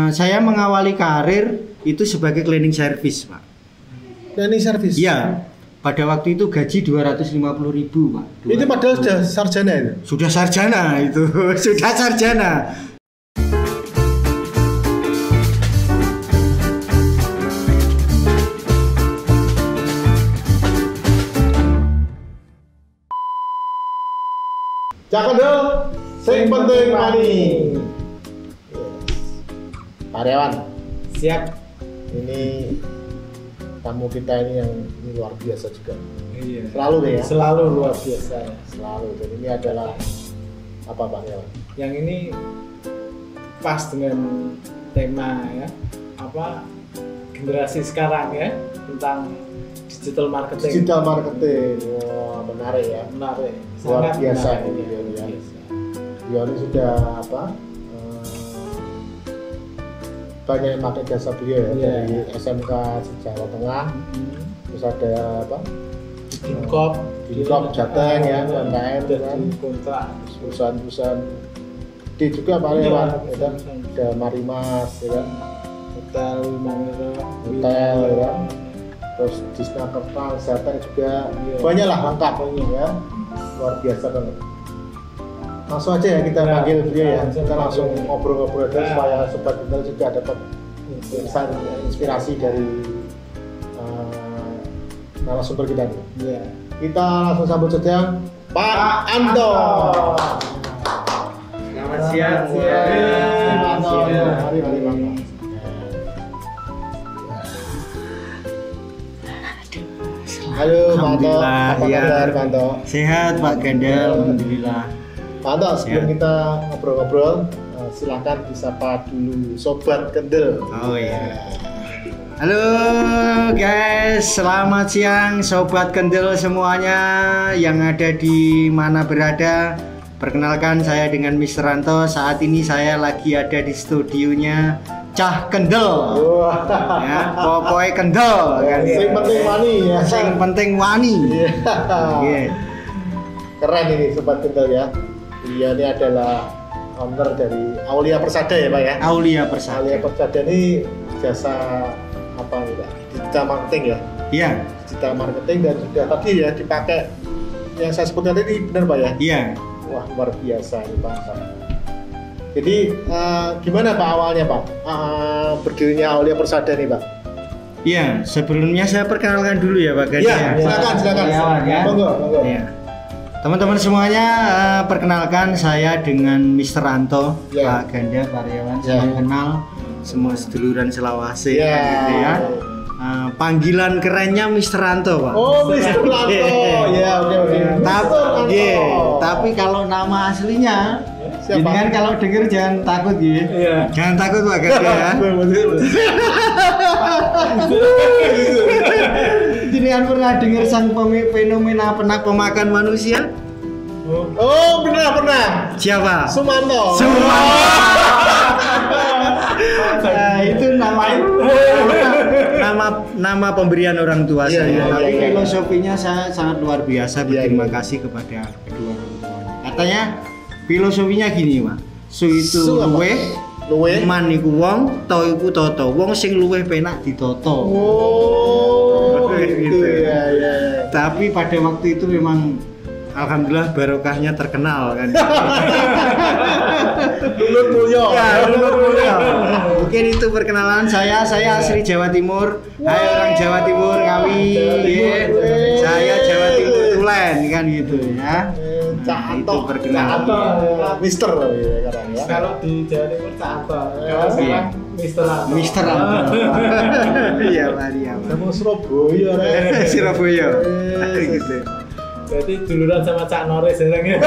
Saya mengawali karir itu sebagai cleaning service, Pak. Cleaning service? Iya. Pada waktu itu gaji 250.000, Pak. Itu padahal sudah sarjana itu? Sudah sarjana itu, sudah sarjana. Cakendel, sing penting money. Karyawan, Siap. ini tamu kita ini luar biasa juga. Iya. Selalu deh ya. Selalu luar biasa ya. Selalu. Dan ini adalah apa Pak Karyawan? Yang ini pas dengan tema ya, apa generasi sekarang ya, tentang digital marketing. Digital marketing, wah menarik ya. Menarik. Luar Sangat biasa menarik, ini ya. ya. Biasa. Dia ini sudah apa? Banyak yang pakai jasa beliau ya, Iya. dari SMK Jawa Tengah, terus ada apa? Dinkop Jateng ya, UMKM kan, kontrak perusahaan-perusahaan gede juga Pak Karyawan, ya kan? Ada Marimas, ya kan? hotel Manila, Hotel, ya kan? Terus Disnakerta, Jateng juga, Iya. banyak lah lengkap ya, luar biasa banget. Langsung aja ya kita Ya, panggil beliau ya, langsung kita langsung panggil. ngobrol-ngobrol aja Ya. supaya sobat kita juga dapat inspirasi dari narasumber kita nih. Iya. Kita langsung sambut saja Pak Anto. Selamat siang. Pak Anto. siang. Mari Pak. Halo Pak Anto, Alhamdulillah, apa ya. kabar Pak Anto? Sehat, Pak Gandel. Alhamdulillah. Pak Anto, sebelum Ya. kita ngobrol-ngobrol, silakan disapa dulu Sobat Kendel. Oh iya. Halo guys, selamat siang Sobat Kendel semuanya yang ada di mana berada. Perkenalkan saya dengan Mr. Ranto. Saat ini saya lagi ada di studionya Cah Kendel. Wah. Ya, pokoknya kendel kan. Sing penting wani ya. Sing penting wani. Iya. Iya. Keren ini Sobat Kendel ya. Dia ini adalah owner dari Aulia Persada ya Pak ya. Aulia Persada. Aulia Persada ini jasa apa nih Pak? Digital marketing ya. Iya. Digital marketing dan sudah tadi ya dipakai yang saya sebutkan tadi benar Pak ya. Iya. Wah luar biasa ini Pak. Jadi gimana Pak awalnya Pak? Berdirinya Aulia Persada nih Pak. Iya, sebelumnya saya perkenalkan dulu ya Pak Gandhi. Iya, silakan. Karyawan, ya. Monggo. Iya. Teman-teman semuanya, perkenalkan saya dengan Mr. Ranto, Ya. Pak Ganda, karyawan, Ya. salam kenal semua seduluran Selawase, Ya. gitu ya. Panggilan kerennya Mr. Ranto, Pak. Oh, Mr. Ranto. Ya, oke. Tapi kalau nama aslinya, Siapa? ini kan kalau denger jangan takut ya. Iya. Jangan takut Pak Ganda ya. Jadi kan pernah dengar sang fenomena penak pemakan manusia? Oh, pernah. Siapa? Sumanto. Nah, itu nama pemberian orang tua Iya, saya. iya, Tapi iya. filosofinya saya sangat luar biasa. Iya, Berterima iya. kasih kepada kedua orang tuanya. Katanya filosofinya gini, Pak. Su itu Su apa? luweh, Luwe. man iku wong, to iku toto. Wong sing luweh penak ditoto. Oh, Gitu. gitu ya. Tapi pada waktu itu memang alhamdulillah barokahnya terkenal kan. Dulur mulya. Ya, mungkin itu perkenalan saya asli Jawa Timur. Hai orang Jawa Timur kami. Jawa Timur. Iya. Saya Jawa Timur Tulen kan gitu ya. Cak Itu Anto. perkenalan. Cak Anto. Mister ya sekarang ya. Kalau di Jawa Timur Canto, Iya. kalau sekarang Mister Anto. Mister Anto. Iya, Pak. Iya, Pak. Sama Surabaya Rek. Surabaya. Gitu. Berarti duluran sama Cak Norris sekarang ya.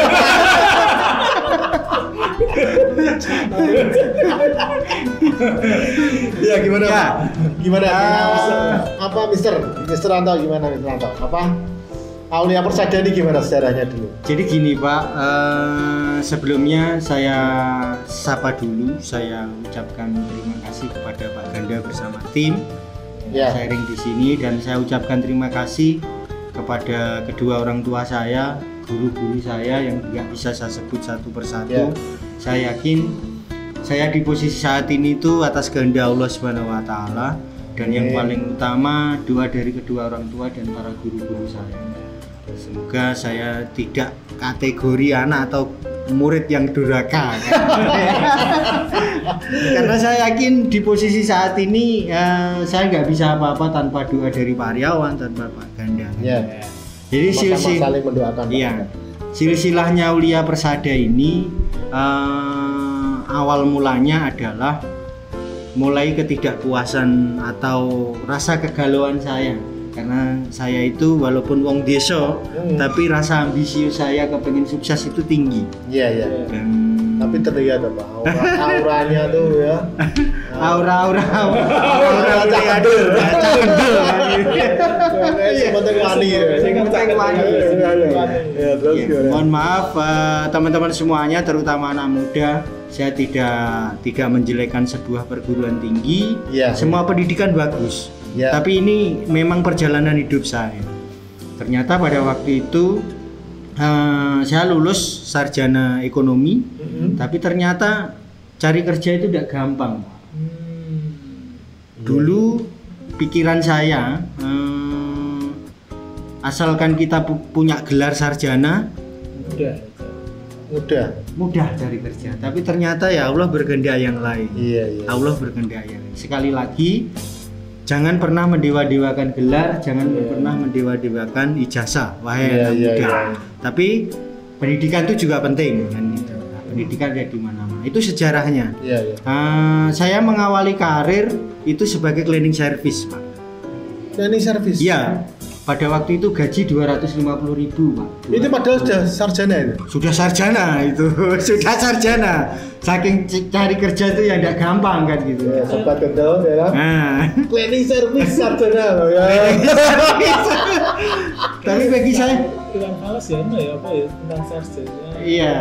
Ya gimana Ya. Pak? Gimana? Ah. Apa Mister Anto gimana Mister Anto? Apa Aulia Persada ini gimana sejarahnya dulu? Jadi gini Pak, sebelumnya saya sapa dulu, saya ucapkan terima kasih kepada Pak Ganda bersama tim Ya. sharing di sini, dan saya ucapkan terima kasih kepada kedua orang tua saya, guru-guru saya yang nggak bisa saya sebut satu persatu. Ya. Saya yakin saya di posisi saat ini itu atas kehendak Allah Subhanahu wa taala dan yang paling utama doa dari kedua orang tua dan para guru-guru saya. Semoga saya tidak kategori anak atau murid yang durhaka. Karena saya yakin di posisi saat ini saya nggak bisa apa-apa tanpa doa dari Pak Aryawan, tanpa Pak Ganda. Ya. Jadi Sama-sama saling mendoakan. Iya. Silsilahnya Aulia Persada ini awal mulanya adalah mulai ketidakpuasan atau rasa kegalauan saya. Karena saya itu walaupun wong desa, tapi rasa ambisius saya kepengen sukses itu tinggi. Iya. Dan Tapi terlihat apa? Auranya tuh ya. aura cakadul. Sebentar wani ya. Ya, terus Ya, gimana? mohon maaf teman-teman semuanya, terutama anak muda. Saya tidak menjelekkan sebuah perguruan tinggi. Iya. Semua pendidikan bagus. Ya. Tapi ini memang perjalanan hidup saya. Ternyata pada waktu itu saya lulus sarjana ekonomi, tapi ternyata cari kerja itu tidak gampang. Dulu pikiran saya, asalkan kita punya gelar sarjana, mudah cari kerja. Tapi ternyata ya Allah berkehendak yang lain. Iya. Allah berkehendak yang lain. Sekali lagi, jangan pernah mendewa-dewakan gelar, jangan pernah mendewa-dewakan ijazah, wahai anak muda. Tapi pendidikan itu juga penting kan gitu. Nah, pendidikan ada di mana-mana. Itu sejarahnya. Iya. Saya mengawali karir itu sebagai cleaning service, Pak. Cleaning service. Iya. Pada waktu itu gaji 250.000, Pak. Itu padahal sudah sarjana itu. Sudah sarjana itu, sudah sarjana. Saking cari kerja itu ya tidak gampang kan gitu. Ya, sobat kendel ya. Nah, Cleaning service sarjana loh ya. tapi bagi saya, Bilang falas ya, apa ya tentang sarjana. iya,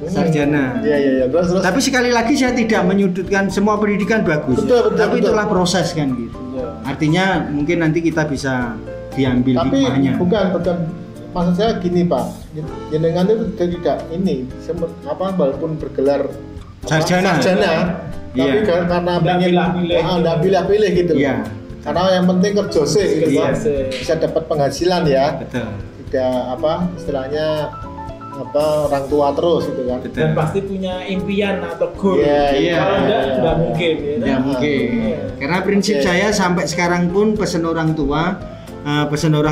sarjana. Iya. Terus. Tapi sekali lagi saya tidak menyudutkan, semua pendidikan bagus. Betul, tapi betul. itulah proses kan gitu. Iya. Artinya mungkin nanti kita bisa diambil Tapi hikmahnya. bukan maksud saya gini Pak, jenengan itu tidak ini walaupun bergelar Sarjana. tapi Iya. karena pengen pilih-pilih. nggak pilih-pilih gitu. Iya. Karena yang penting kerja sih gitu Iya. Pak. Bisa dapat penghasilan ya. Betul. Tidak istilahnya orang tua terus gitu kan. Betul. Dan pasti punya impian atau goal. Iya. Kalau enggak, enggak mungkin. Ya, Ya mungkin. Karena prinsip Oke. saya sampai sekarang pun pesan orang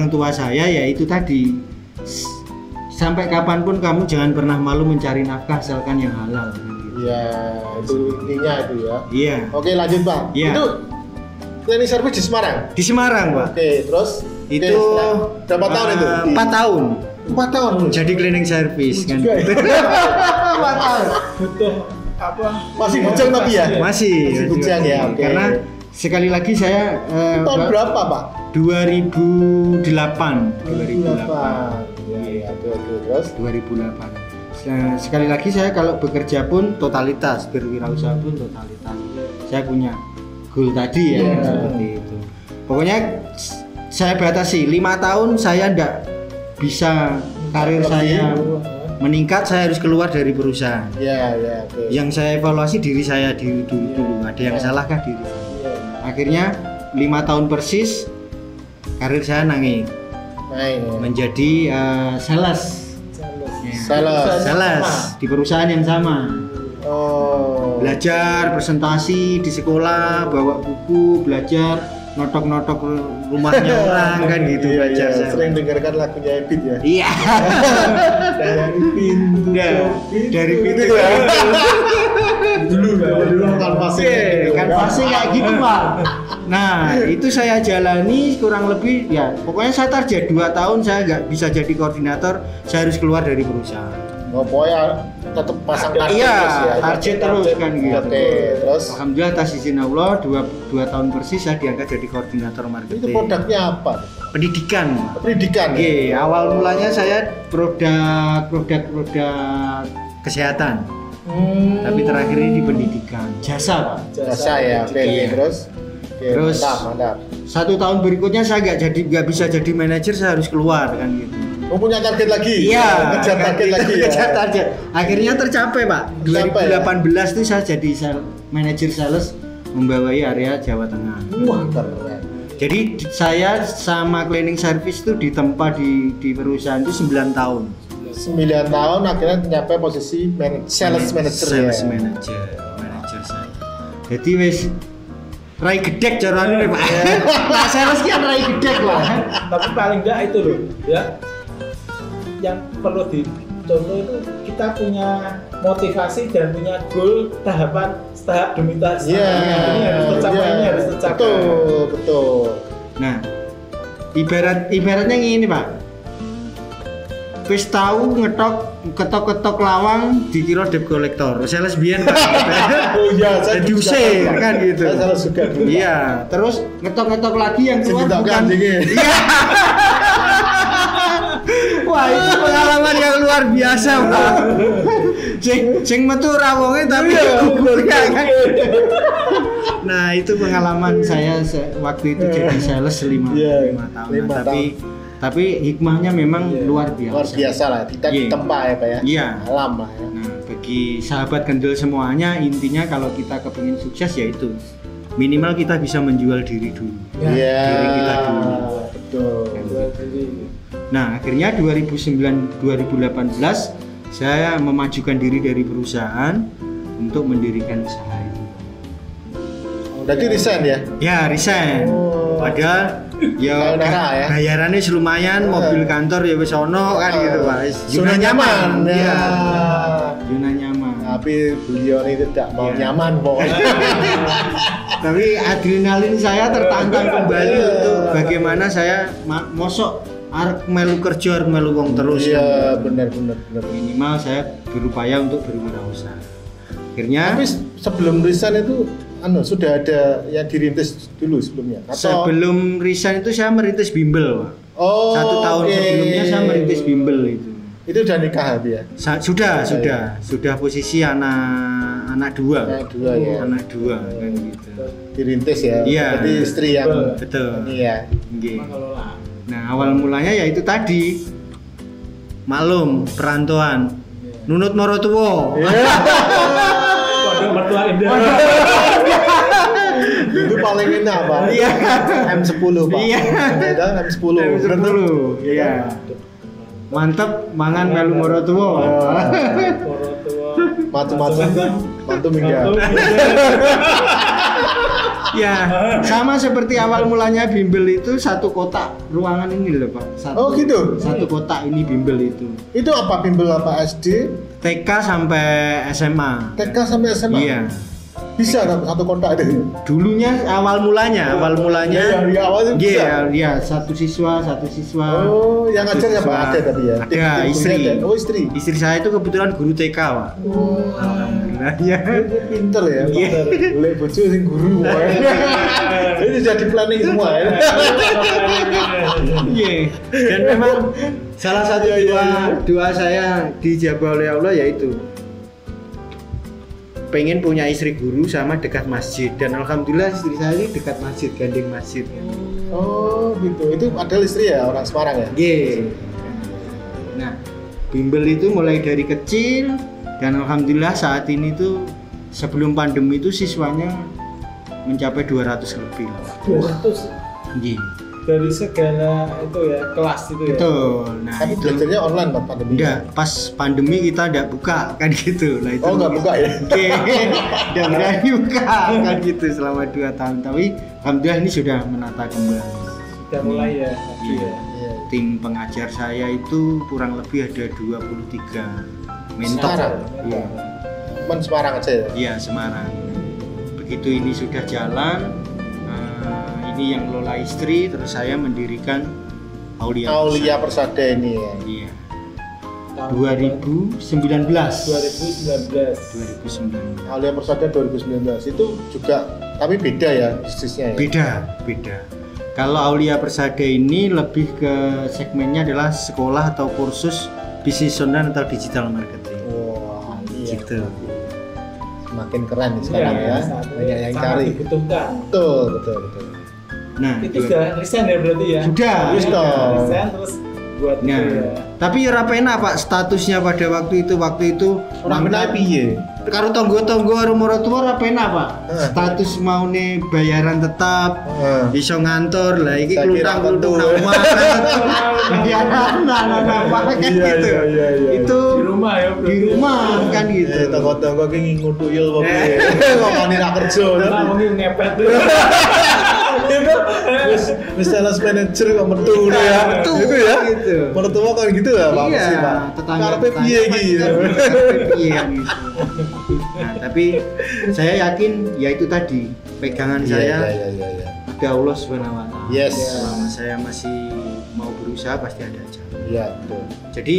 tua saya yaitu tadi, sampai kapanpun kamu jangan pernah malu mencari nafkah asalkan yang halal. Iya, itu intinya itu ya. Iya. Oke, lanjut Pak. Iya. Itu cleaning service di Semarang. Di Semarang, Pak. Oke, terus Itu berapa tahun itu? 4 tahun. 4 tahun. Jadi cleaning service kan. Juga ya? 4 tahun. butuh apa? Masih bujang tapi ya? Masih bujang ya. Oke. Karena sekali lagi saya tahun berapa Pak? 2008. Iya, terus 2008. Sekali lagi saya kalau bekerja pun totalitas, berwirausaha pun totalitas. Saya punya goal tadi ya, seperti itu. Pokoknya saya batasi 5 tahun saya enggak bisa karir saya meningkat, saya harus keluar dari perusahaan. Iya, oke. Yang saya evaluasi diri saya dulu. Ada yang salahkah diri saya? Akhirnya 5 tahun persis karir saya naik menjadi sales. Sales di perusahaan yang sama. Oh. Belajar presentasi di sekolah, bawa buku, belajar notok-notok rumahnya orang kan gitu, Iya, belajar saya. sering dengarkan lagunya Ebit ya. Iya. Dari pintu Dari pintu gitu ya. Dulu kan pasti kan pasti kayak gitu, Pak. Nah, itu saya jalani kurang lebih ya. Pokoknya saya target 2 tahun saya nggak bisa jadi koordinator, saya harus keluar dari perusahaan. Oh, pokoknya tetap pasang target Iya, terus ya. target terus kan gitu. Oke, terus Alhamdulillah atas izin Allah 2 tahun persis saya diangkat jadi koordinator itu marketing. produknya apa? Pendidikan. Pendidikan. Oke, awal mulanya saya produk kesehatan. Tapi terakhir ini di pendidikan. Jasa, Pak. Jasa ya. Oke, Iya. terus. Oke, Terus mantap. 1 tahun berikutnya saya nggak bisa jadi manajer, saya harus keluar kan gitu. Mau punya target lagi? Iya, Ngejar target lagi ya. Ngejar target. Akhirnya tercapai, Pak. Tercapai, 2018 itu saya jadi manajer sales membawai area Jawa Tengah. Wah, keren. Jadi saya sama cleaning service itu ditempa di perusahaan itu 9 tahun. 9 tahun akhirnya nyampe posisi sales manager ya. Sales manager saya. Jadi wis rai gedek carane Pak. Nah, sales ki rai gedek lah. Tapi paling enggak itu loh ya, yang perlu dicontoh itu kita punya motivasi dan punya goal tahap demi tahap. Iya. Ini harus tercapai, ini harus tercapai. Betul. Nah, ibaratnya gini Pak. Wis tahu ketok lawang dikira debt collector. Sales biyen Pak. Oh iya, saya Jadi juga usir Pak. kan gitu. Saya salah suka dulu. Pak. Iya, terus ngetok lagi yang keluar Sejuta bukan. anjingnya. Iya. Wah, itu pengalaman yang luar biasa, Pak. Sing metu rawonge tapi gugurnya kan. Nah, itu pengalaman saya waktu itu jadi sales 5 Iya, tahun. 5 Nah, tapi hikmahnya memang luar biasa. Luar biasa lah, kita Iya. ditempa ya Pak ya. Iya. Alam lah ya. Nah, bagi sahabat kendel semuanya, intinya kalau kita kepingin sukses ya itu minimal kita bisa menjual diri dulu. Iya. Diri kita dulu. Betul. Nah, akhirnya 2018 saya memajukan diri dari perusahaan untuk mendirikan usaha itu. Berarti resign ya? Ya, resign. Oh. Padahal ya Sayonara ya? bayarannya lumayan, mobil kantor ya wis ono kan gitu, Pak. Zona nyaman. Iya. Ya. Zona nyaman. Tapi beliau ini tidak mau Iya. nyaman pokoknya. Tapi adrenalin saya tertantang kembali untuk bagaimana saya mosok arep melu kerja, arep melu wong terus. Iya, benar. Minimal saya berupaya untuk berwirausaha. Akhirnya Tapi sebelum resign itu sudah ada yang dirintis dulu sebelumnya? Atau sebelum resign itu saya merintis bimbel, Pak. Oh, 1 tahun oke. sebelumnya saya merintis bimbel itu. Itu udah nikah Habib ya? Sudah posisi anak dua. Anak dua ya. Anak dua kan gitu. Dirintis ya. Iya. Jadi istri yang Betul. Iya. Nggih. Mengelola. Nah, awal mulanya ya itu tadi. Maklum, perantauan. Nunut moro tuwa. Waduh, mertua indah. Itu paling enak Pak. Iya. M10 Pak. Iya. Ada M10. M10. Iya. Mantep mangan melu moro tuwa. Mertua. Mantu minggat. Ya, sama seperti awal mulanya bimbel itu satu kotak ruangan ini loh Pak. Oh, gitu? Satu kotak ini bimbel itu. Itu apa bimbel apa SD? TK sampai SMA. TK sampai SMA? Iya. Bisa satu kotak itu? Dulunya awal mulanya. Dari awalnya bisa? Iya, satu siswa. Oh, yang Satu ngajar siapa? siswa. Ada tapi ya? Ada, istri. Oh, istri. Istri saya itu kebetulan guru TK, Pak. Oh, Alhamdulillah ya. pinter ya, Iya. pinter. Boleh bojo sing guru. Ini sudah di planning semua ya. Iya. Dan memang salah satu doa saya dijabah oleh Allah yaitu pengen punya istri guru sama dekat masjid, dan alhamdulillah istri saya ini dekat masjid, gandeng masjid. Oh, gitu. Itu adalah istri ya, orang Semarang ya? Iya. Nah, bimbel itu mulai dari kecil dan alhamdulillah saat ini tuh sebelum pandemi itu siswanya mencapai 200 lebih. 200 Iya. dari segala itu ya, kelas itu ya. Betul. Nah, Tapi itu belajarnya online Pak pandemi? enggak, pas pandemi kita enggak buka kan gitu. Nah, itu Oh, enggak buka ya? Oke. Enggak berani buka kan gitu selama 2 tahun. Tapi alhamdulillah ini sudah menata kembali. Sudah mulai ya. lagi ya. Iya. Tim pengajar saya itu kurang lebih ada 23 mentor. Sekarang? Iya. Cuman Semarang aja ya? Iya, Semarang. Begitu ini sudah jalan, ini yang lola istri, terus saya mendirikan Aulia. Aulia Persada ini ya? Iya. Tahun 2019. 2019. Aulia Persada 2019 itu juga, tapi beda ya bisnisnya ya? Beda. Kalau Aulia Persada ini lebih ke segmennya adalah sekolah atau kursus bisnis online atau digital marketing. Wah, iya. Gitu. Semakin keren nih sekarang ya, saat ini banyak yang sangat cari. dibutuhkan. Betul. Nah, Itu sudah resign ya berarti ya? Sudah. Wis toh. Resign terus buat Nah, itu ya. tapi ora penak Pak statusnya pada waktu itu Orang benar piye? karo tonggo-tonggo karo maratuwa ora penak, Pak. Status maune bayaran tetap, iso ngantor. Lah iki klutang-klutung nang omah. Iya, apa kan gitu. Itu Di rumah ya, bro. di rumah kan gitu. Tonggo-tonggo ki ngingu tuyul kok piye. Ngomongin ra kerja. Nah, mungkin ngepet tuh. Wis sales manager kok metu ya. Metu, Itu ya. gitu. Mertua kan gitu ya, Pak. Iya, Mesti, Pak. Karepe piye iki? Iya gitu. Nah, tapi saya yakin ya itu tadi pegangan saya Iya. ada Allah Subhanahu wa taala. Yes. Selama saya masih mau berusaha pasti ada jalan. Iya, betul. Jadi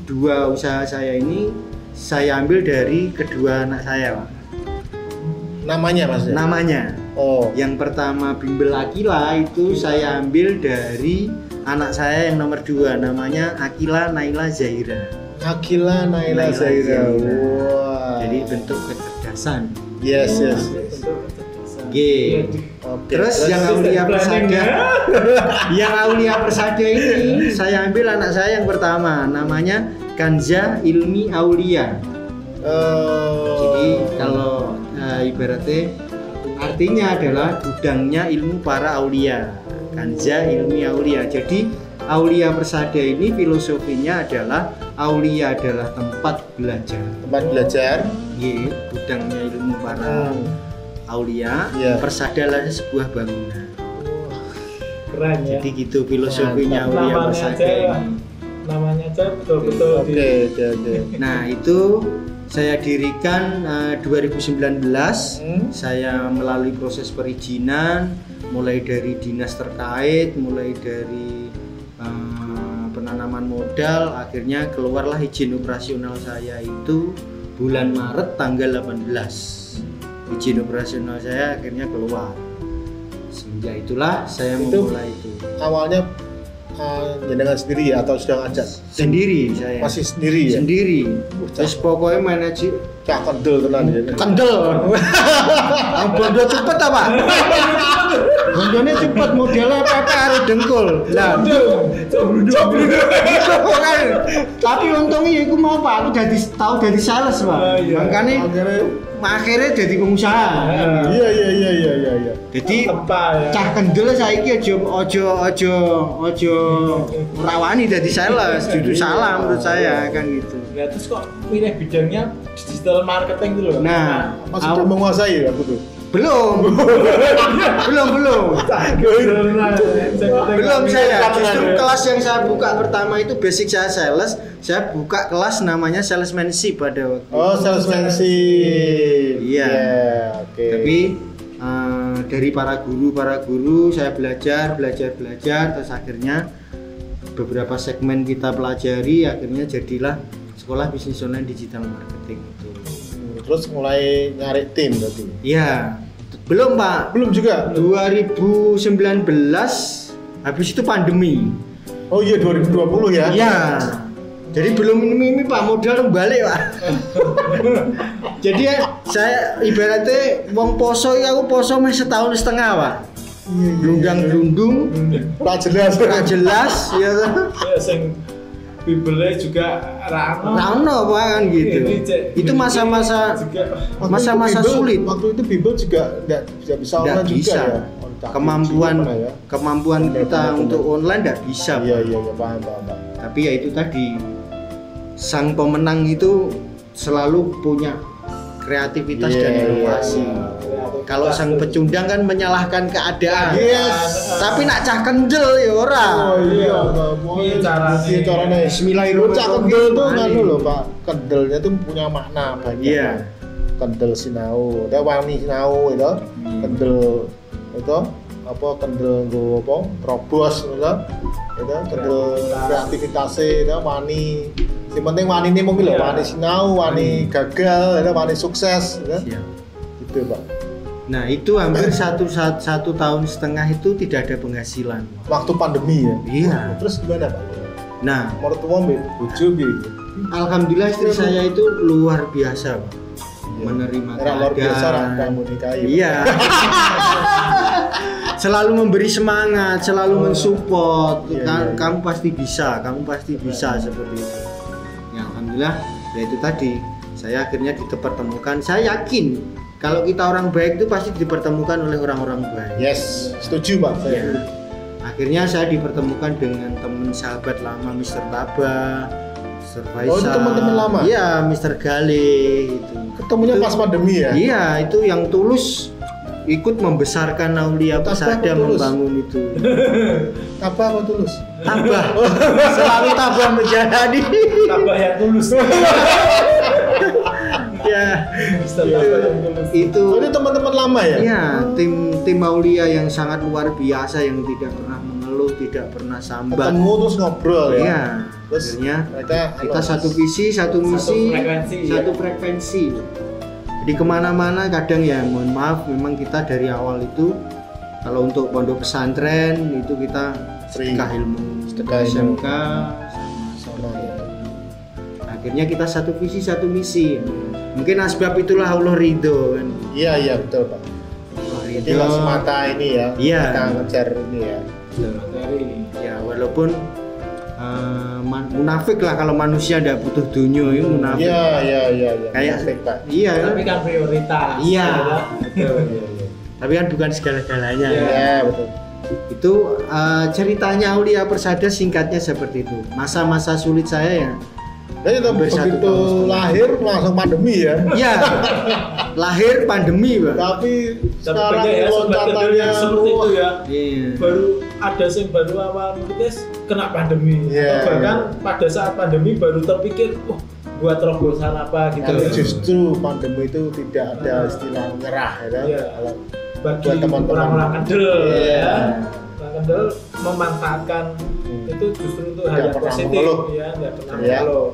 dua usaha saya ini saya ambil dari kedua anak saya, Pak. Namanya Mas ya? Namanya. Oh. Yang pertama Bimbel Akila itu saya ambil dari anak saya yang nomor 2, namanya Akila Naila Zaira. Akila Naila Zaira. Wah. Jadi bentuk kecerdasan. Yes. G. Oke. Terus yang Aulia Persada, yang Aulia Persada ini saya ambil anak saya yang pertama, namanya Kanza Ilmi Aulia. Jadi kalau ibaratnya artinya adalah gudangnya ilmu para aulia, Kanza Ilmi Aulia. Jadi Aulia Persada ini filosofinya adalah aulia adalah tempat belajar. Tempat belajar. Iya, gudangnya ilmu para aulia. Iya. Persada adalah sebuah bangunan. Keren ya. Jadi gitu filosofinya Aulia Namanya Persada aja, ini. namanya aja betul-betul Oke. Nah itu saya dirikan 2019. Saya melalui proses perizinan, mulai dari dinas terkait, mulai dari penanaman modal, akhirnya keluarlah izin operasional saya itu bulan Maret tanggal 18. Izin operasional saya akhirnya keluar. Semenjak itulah saya memulai itu. Awalnya jenengan sendiri ya atau sudah ngajak? Sendiri saya. Masih sendiri ya? Sendiri. Terus pokoknya manajer Cak kendel tenan ya. kendel. Bondo cepet apa? Bondone cepet modelnya pepe karo dengkul. Lah, tapi untungnya iku mau Pak, aku tahu dari sales, Pak. Makanya akhirnya jadi pengusaha. Iya. Jadi apa ya? cah kendel saiki ojo rawani dadi sales, itu salah menurut saya kan gitu. Nah, terus kok pilih bidangnya digital marketing gitu loh. Nah, Mas sudah menguasai aku tuh. belum saya justru kelas yang saya buka pertama itu basic saya sales, saya buka kelas namanya salesmanship pada waktu Oh, salesmanship. Iya. Oke. Tapi dari para guru saya belajar terus akhirnya beberapa segmen kita pelajari, akhirnya jadilah sekolah bisnis online digital marketing itu. Terus mulai nyari tim berarti. Iya. Belum, Pak. Belum juga. 2019 habis itu pandemi. Oh iya 2020 ya. Iya. Jadi belum ini Pak, modal balik, Pak. Jadi saya ibaratnya wong poso aku poso meh setahun setengah, Pak. Glundang-glundung, Tak jelas. jelas ya. Ya sing Bibelnya juga Rano Pak kan gitu. Itu masa-masa sulit. Waktu itu Bimbel juga nggak bisa Nggak online bisa. juga ya. Kemampuan kita untuk online nggak bisa. Iya Pak. paham. Tapi ya itu tadi, sang pemenang itu selalu punya kreativitas dan inovasi. Kalau sang pecundang kan menyalahkan keadaan. Yes. Tapi nak cah kendel ya ora. Oh iya. Piye caranya? Bismillahirrahmanirrahim. Cak kendel tuh nganu loh Pak. Kendelnya tuh punya makna banyak. Iya. Kendel sinau, ada wani sinau itu. Kendel itu apa kendel nggo apa? Terobos itu. Itu kendel kreativitasnya itu wani. Yang penting wani ini mungkin loh, wani sinau, wani gagal, wani sukses, gitu. Gitu Pak. Nah itu hampir satu tahun setengah itu tidak ada penghasilan. Waktu pandemi ya. Iya. Terus gimana Pak? Nah, Mertua bojo gitu. alhamdulillah istri saya itu luar biasa, Pak. Menerima Luar biasa keadaan. kamu nikahi. Iya. Selalu memberi semangat, selalu mensupport. Iya. Kamu pasti bisa seperti itu. Ya alhamdulillah yaitu tadi saya akhirnya dipertemukan. Saya yakin kalau kita orang baik itu pasti dipertemukan oleh orang-orang baik. Yes, setuju Pak. Saya. Ya. Akhirnya saya dipertemukan dengan teman sahabat lama Mr. Taba, Mr. Faisal. Oh, itu teman-teman lama? Iya, Mr. Gale itu. Ketemunya Itu- pas pandemi ya? Iya, itu yang tulus ikut membesarkan Aulia Taba Persada apa tulus? membangun itu. Apa tulus? Tabah, selalu tabah menjalani. Tambah yang tulus. Ya, Tambah yang tulus. itu. Oh, ini teman-teman lama ya? Iya, tim Aulia yang sangat luar biasa yang tidak pernah mengeluh, tidak pernah sambat. Ketemu terus ngobrol ya? Iya. Terus Akhirnya mereka kita satu visi, satu misi, frekuensi, satu ya. frekuensi. Jadi kemana-mana kadang ya mohon maaf memang kita dari awal itu kalau untuk pondok pesantren itu kita Free. sedekah ilmu, Sedekah ilmu. SMK sama ya. akhirnya kita satu visi satu misi. Mungkin asbab itulah Allah ridho kan. Iya betul Pak. Allah Jadi nggak semata ini ya. Iya. Kita ngejar ini ya. Materi. Ya walaupun munafik lah kalau manusia tidak butuh dunia itu munafik. Iya. Kayak Munafik, Pak. iya kan? Tapi kan prioritas. Iya. Betul. Tapi kan bukan segala-galanya. Iya. Iya betul. Itu ceritanya Aulia Persada singkatnya seperti itu. Masa-masa sulit saya ya. Jadi itu Hampir satu begitu tahun. lahir langsung pandemi ya. Iya. Lahir pandemi, Pak. Tapi sekarang banyak ya sobat kedel loncatannya yang seperti itu ya. Iya. Baru ada yang baru awal merintis kena pandemi. Iya. Atau bahkan pada saat pandemi baru terpikir, buat terobosan apa gitu. Tapi justru pandemi itu tidak ada istilah nyerah ya kan? Iya. Kalau Bagi buat teman-teman. orang-orang kendel Iya. ya. Orang kendel memanfaatkan itu justru untuk hal Tidak yang pernah positif mengeluh. ya, nggak pernah Iya. mengeluh.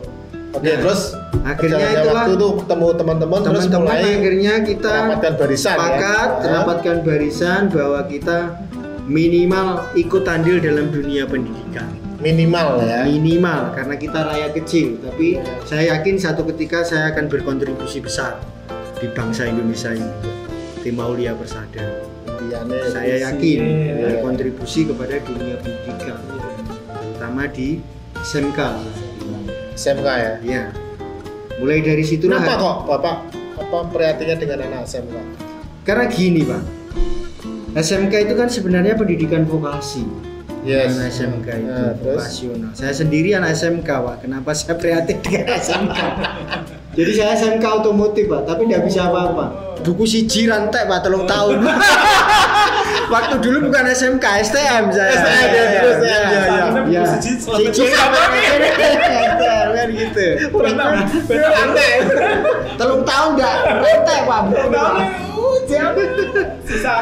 Oke, Nah, terus akhirnya perjalanannya itulah waktu itu ketemu teman-teman terus teman-teman mulai akhirnya kita rapatkan barisan sepakat ya. rapatkan barisan bahwa kita minimal ikut andil dalam dunia pendidikan. Minimal ya. Minimal karena kita rakyat kecil, tapi saya yakin satu ketika saya akan berkontribusi besar di bangsa Indonesia ini. Tim Aulia Persada. Intiannya Saya yakin Iya. berkontribusi kepada dunia pendidikan, terutama di SMK. SMK ya. Ya, mulai dari situlah. Kenapa kok Bapak prihatinnya dengan anak SMK? Karena gini Pak, SMK itu kan sebenarnya pendidikan vokasi. Yes. Anak SMK itu Nah, terus? vokasional. Saya sendiri anak SMK Pak. Kenapa saya prihatin dengan SMK? Jadi saya SMK otomotif Pak, tapi tidak bisa apa-apa. Buku siji rantai Pak, 3 tahun. Waktu dulu bukan SMK, STM saya. STM, ya, terus, ya. Ya. Buku siji selama Siji sama. STM kan gitu. Rantai. 3 tahun enggak rantai Pak. Sisa.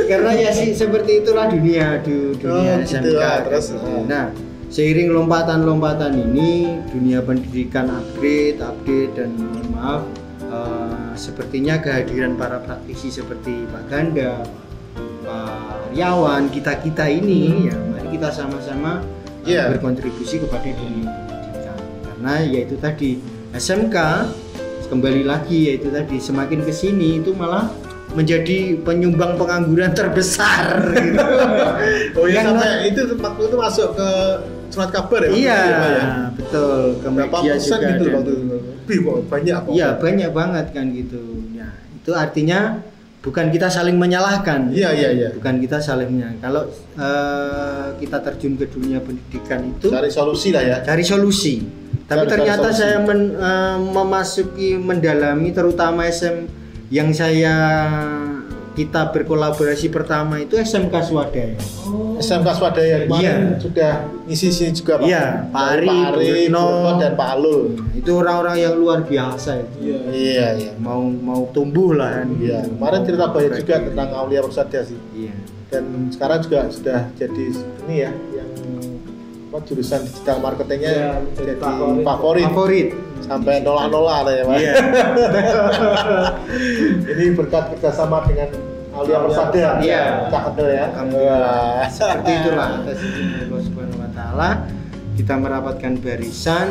Karena ya sih seperti itulah dunia Oh, gitu SMK lah, terus, nah seiring lompatan-lompatan ini dunia pendidikan upgrade dan mohon maaf sepertinya kehadiran para praktisi seperti Pak Ganda, Pak Riawan, kita ini ya mari kita sama-sama Iya. berkontribusi kepada dunia pendidikan karena yaitu tadi SMK kembali lagi yaitu tadi semakin kesini itu malah menjadi penyumbang pengangguran terbesar gitu. Oh iya Yang sampai itu waktu itu masuk ke surat kabar ya? Iya, waktu itu, Pak, ya? betul. Ke Berapa media persen juga gitu ada. waktu itu? Lebih kok, banyak kok. Iya, banyak banget kan gitu. Ya, itu artinya bukan kita saling menyalahkan. Iya. Bukan kita saling menyalahkan. Kalau kita terjun ke dunia pendidikan itu Cari solusi lah ya. cari solusi. Tapi Cari ternyata solusi. saya memasuki mendalami terutama yang kita berkolaborasi pertama itu SMK Swadaya. SMK Swadaya kemarin Iya. sudah ngisi sini juga Pak. Iya, Pak Ari, Pak Ari, Bu Retno. Bu Retno, dan Pak Alul. Itu orang-orang yang luar biasa itu. Iya. Mau tumbuh lah kan. Iya. gitu. Kemarin Mau cerita banyak juga berbagi. tentang Aulia Persada sih. Iya. Dan sekarang juga sudah jadi ini ya yang jurusan digital marketingnya Iya, jadi favorit. favorit. Sampai nolak-nolak ada ya Pak. Iya. Ini berkat kerjasama dengan Aulia Persada. Iya. Kita kenal ya. Alhamdulillah. Wah. Seperti itulah atas izin Allah Subhanahu wa taala kita merapatkan barisan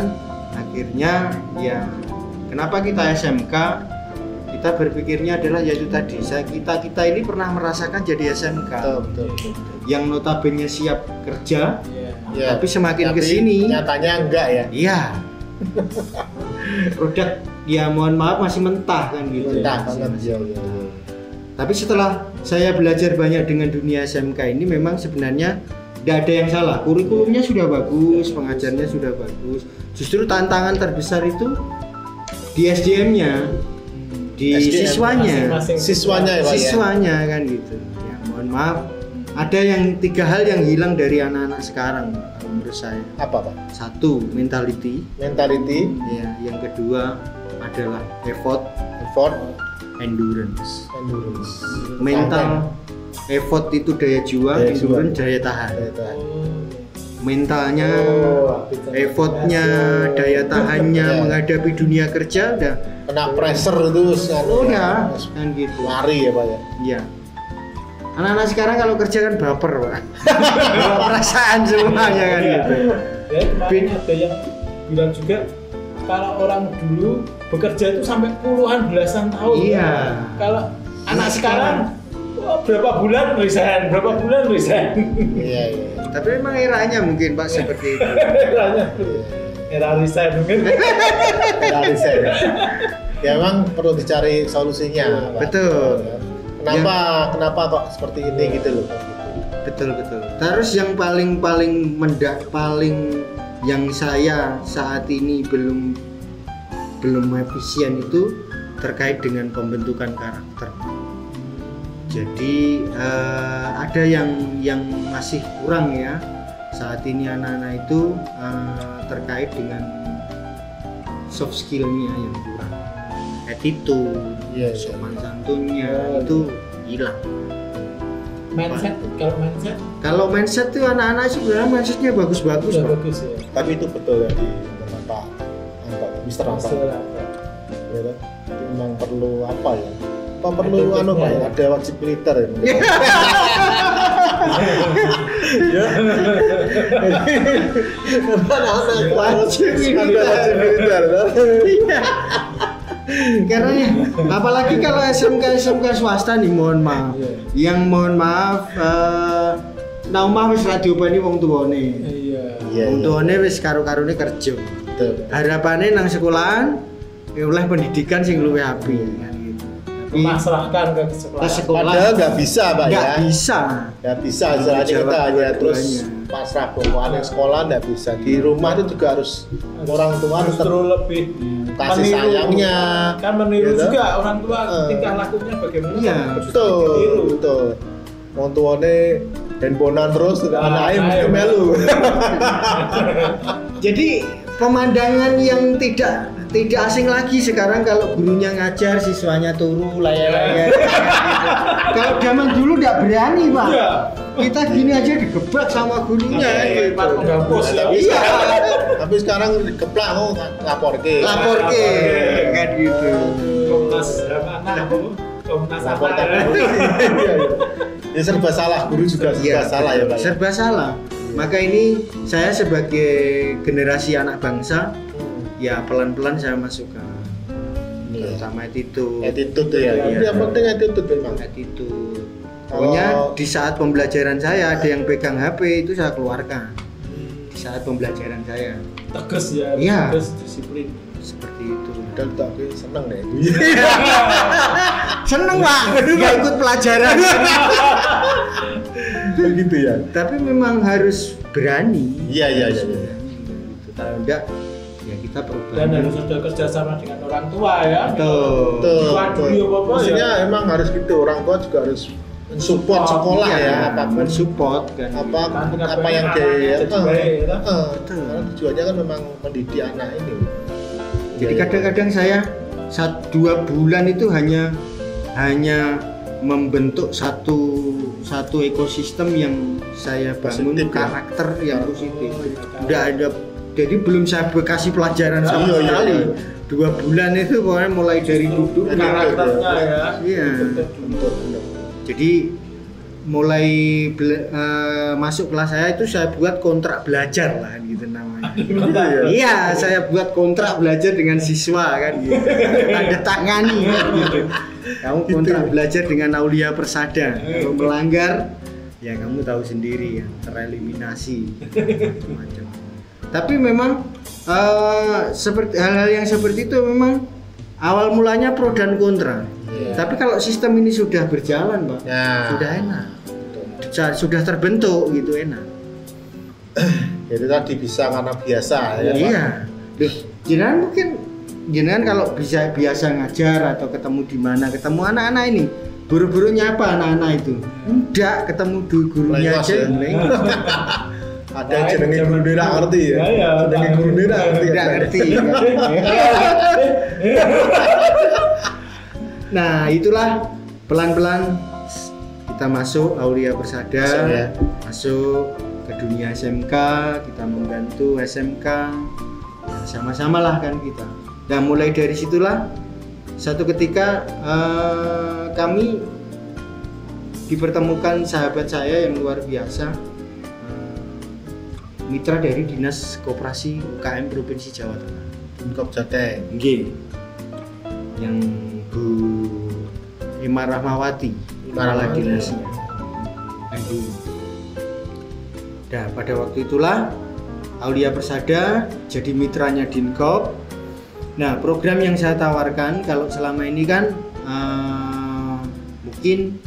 akhirnya ya kenapa kita SMK kita berpikirnya adalah yaitu tadi kita ini pernah merasakan jadi SMK Betul. yang notabene siap kerja Ya. Tapi semakin Tapi kesini, nyatanya enggak ya. iya. Produk ya mohon maaf masih mentah kan gitu. Mentah Masih- banget masih ya. mentah. Tapi setelah saya belajar banyak dengan dunia SMK ini memang sebenarnya tidak ada yang salah. Kurikulumnya sudah bagus, pengajarnya sudah bagus. Justru tantangan terbesar itu di SDM-nya, di SDM, siswanya. masing-masing Siswanya ya, Pak ya. Siswanya kan gitu. Ya mohon maaf, ada yang 3 hal yang hilang dari anak-anak sekarang kalau menurut saya. Apa Pak? 1, mentality. Mentality, Ya, yang kedua adalah effort, effort, endurance. endurance. Mental, effort itu daya juang, Daya juang. endurance daya tahan. Daya tahan. Mentalnya, Oh, effortnya, daya tahannya Ya. menghadapi dunia kerja udah Kena pressure itu udah kan gitu. lari ya Pak ya. Iya. Anak-anak sekarang kalau kerja kan baper, Pak. Bawa perasaan semuanya kan Iya. gitu. Ya, kemarin ada yang bilang juga kalau orang dulu bekerja itu sampai puluhan belasan tahun. Iya. Kalau anak Iya, sekarang berapa bulan resign, berapa bulan resign. Iya, iya. Tapi memang eranya mungkin Pak seperti itu. Era resign mungkin. Lari saya. Ya memang perlu dicari solusinya, Pak. Betul. Ya. Kenapa kok seperti ini gitu loh. Betul betul. Terus yang paling yang saya saat ini belum efisien itu terkait dengan pembentukan karakter. Jadi ada yang masih kurang ya saat ini anak-anak itu terkait dengan soft skillnya yang kurang, attitude, Iya, iya. sopan santunnya Oh, itu hilang. Mindset, Kalau mindset tuh anak-anak sebenarnya mindsetnya bagus-bagus sudah Pak. bagus ya. Tapi itu betul ya di Pak Mister Anto. Masalah. Ya kan? Itu memang perlu apa ya? Apa perlu Attitude-nya anu Pak ya? ya. Ada wajib militer ya. Anak-anak Wajib militer. Ada wajib militer. Iya. Karena ya, apalagi kalau SMK swasta nih mohon maaf. Iya. Yang mohon maaf nah omah wis ra diopeni wong tuane. Iya. Iya, Wong iya. tuane wis karo-karone kerja. Betul. Harapane nang sekolahan ya oleh pendidikan sing luwih apik kan gitu. Tapi Memasrahkan ke ke sekolah. sekolah Padahal nggak bisa Pak ya. nggak bisa. Nggak bisa istilahnya Jawab kita hanya terus dua-duanya. pasrah bawaan yang sekolah nggak bisa. Di rumah itu juga harus orang tua harus justru lebih kasih meniru. sayangnya. Kan meniru Gitu. juga orang tua Eh. tingkah lakunya bagaimana. Iya, kan justru Betul, ditiru. betul. Wong tuane handphonean terus Nah, anaknya mesti ayo. melu. Jadi pemandangan yang tidak asing lagi sekarang kalau gurunya ngajar siswanya turu layar-layar. Kalau zaman dulu tidak berani Pak. Iya. Kita gini aja digebrak sama gurunya. Iya, gitu. Pak penghapus ya. Iya. Tapi sekarang dikeplak kok lapor ke. Lapor ke kan gitu. Komnas mana Bu? Komnas Laporkan apa? ke polisi. Iya, iya. Ya serba salah, guru juga serba salah ya Pak. ya? Serba salah. Maka ini saya sebagai generasi anak bangsa ya pelan-pelan saya masukkan. Iya. Terutama attitude. Attitude ya. Iya. Yang penting attitude memang. Attitude. Pokoknya di saat pembelajaran saya ada yang pegang HP itu saya keluarkan. Di saat pembelajaran saya Tegas ya. Iya. Tegas disiplin. seperti itu. Dan tapi seneng deh. Seneng Pak, nggak ikut pelajaran. Begitu ya. Tapi memang harus berani. Iya, iya, iya, Harus iya. berani, gitu. Kalau enggak ya kita perubahan. Dan harus ada kerjasama dengan orang tua ya. Betul. Betul. Waduh, betul. ya, Bapak, Maksudnya ya. emang harus gitu. Orang tua juga harus support sekolah Iya, ya apapun support kan. apa yang dia jadi baik, ya. Betul. karena tujuannya kan memang mendidik anak ini. Jadi Iya, iya. kadang-kadang saya 2 bulan itu hanya membentuk satu ekosistem yang saya bangun Positif, ya? karakter yang positif. Udah ada, jadi belum saya kasih pelajaran sama Iya, iya, sekali. iya. 2 bulan itu pokoknya mulai dari duduk. Karakternya ya. Iya. Betul, betul. Jadi mulai masuk kelas saya itu saya buat kontrak belajar lah gitu namanya. Iya, saya buat kontrak belajar dengan siswa kan gitu. Tanda tangani kan gitu. Kamu kontrak belajar dengan Aulia Persada. Kalau melanggar Ya kamu tahu sendiri yang tereliminasi macam. Tapi memang seperti hal-hal yang seperti itu memang awal mulanya pro dan kontra. Tapi kalau sistem ini sudah berjalan, Pak, sudah enak. Sudah terbentuk gitu, enak. Itu tadi bisa karena biasa ya. Iya. Loh, jenengan kalau bisa biasa ngajar atau ketemu di mana, ketemu anak-anak ini, buru-buru nyapa anak-anak itu. Enggak, ketemu gurunya aja. Ada yang jenenge guru ndak ngerti ya. Jenenge guru ndak ngerti. Nah, itulah pelan-pelan kita masuk Aulia Persada, masuk ke dunia SMK, kita membantu SMK, sama-sama lah kan kita. Dan mulai dari situlah satu ketika kami dipertemukan sahabat saya yang luar biasa, mitra dari Dinas Koperasi UKM Provinsi Jawa Tengah, Dinkop Jateng. Nggih. Yang Bu Ima Rahmawati, kepala dinasnya. Nah, pada waktu itulah Aulia Persada jadi mitranya Dinkop. Nah, program yang saya tawarkan kalau selama ini kan mungkin